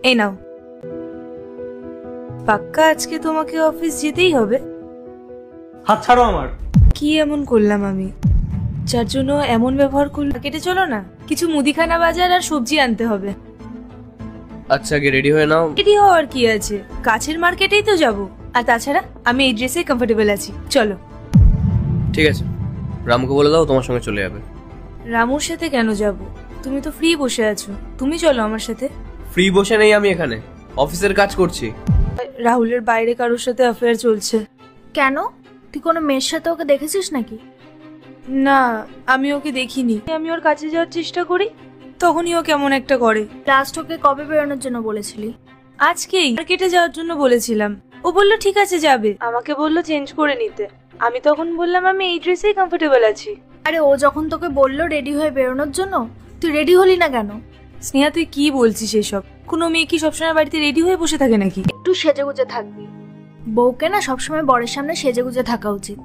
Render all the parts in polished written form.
এই নাও। পাক্কা আজকে তোমাকে অফিস যেতেই হবে? হাত ছাড়ো আমার। কি এমন করলাম আমি যার জন্য এমন ব্যবহার করলো? কেটে চলো না, কিছু মুদিখানা বাজার আর সবজি আনতে হবে। আচ্ছা আগে রেডি হয়ে নাও। রেডি হওয়ার কি আছে, কাছের মার্কেটেই তো যাব। আর তাছাড়া আমি এই ড্রেসে কমফোর্টেবল আছি, চলো। ঠিক আছে, রামুকে বলে দাও তোমার সঙ্গে চলে যাবে। রামুর সাথে কেন যাব? তুমি তো ফ্রি বসে আছো, তুমি চলো আমার সাথে। ফ্রি বসে নেই আমি, এখানে অফিসের কাজ করছি। রাহুলের বাইরে কারোর সাথে অ্যাফেয়ার চলছে। কেন, তুই কোনো মেয়ের সাথে ওকে দেখেছিস নাকি? না, আমি ওকে দেখিনি। আমি ওর কাছে যাওয়ার চেষ্টা করি, তখনই ও কেমন একটা করে। লাস্ট ওকে কবে বেরোনোর জন্য বলেছিলি? আজকেই মার্কেটে যাওয়ার জন্য বলেছিলাম। ও বললো ঠিক আছে যাবে, আমাকে বললো চেঞ্জ করে নিতে। আমি তখন বললাম আমি এই ড্রেসেই কমফোর্টেবল আছি। আরে ও যখন তোকে বললো রেডি হয়ে বেরোনোর জন্য, তুই রেডি হলি না কেন? স্নেহা তুই কি বলছিস এসব? কোনো মেয়ে কি সবসময় বাড়িতে রেডি হয়ে বসে থাকে নাকি? একটু সেজেগুজে থাকবি। বউকে না সবসময় বরের সামনে সেজেগুজে থাকা উচিত।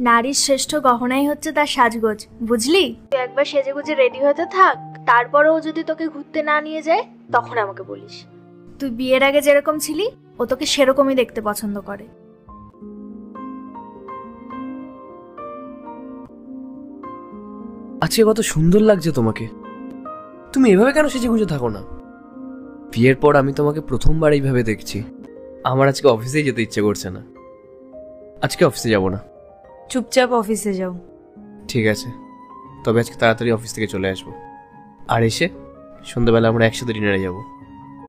নারীর শ্রেষ্ঠ গহনাই হচ্ছে তার সাজগোজ, বুঝলি? তুই একবার সেজেগুজে রেডি হতে থাক, তারপরেও যদি তোকে ঘুরতে না নিয়ে যায় তখন আমাকে বলিস। তুই বিয়ের আগে যেরকম ছিলি ও তোকে সেরকমই দেখতে পছন্দ করে। আজকে কত সুন্দর লাগছে তোমাকে। তুমি এভাবে কেন সেজে গুজে থাকো না? বিয়ের পর আমি তোমাকে প্রথমবার এইভাবে দেখছি। আমার আজকে অফিসেই যেতে ইচ্ছে করছে না। আজকে অফিসে যাব না। চুপচাপ অফিসে যাও। ঠিক আছে, তবে আজকে তাড়াতাড়ি অফিস থেকে চলে আসবো, আর এসে সন্ধ্যাবেলা আমরা একসাথে ডিনারে যাবো।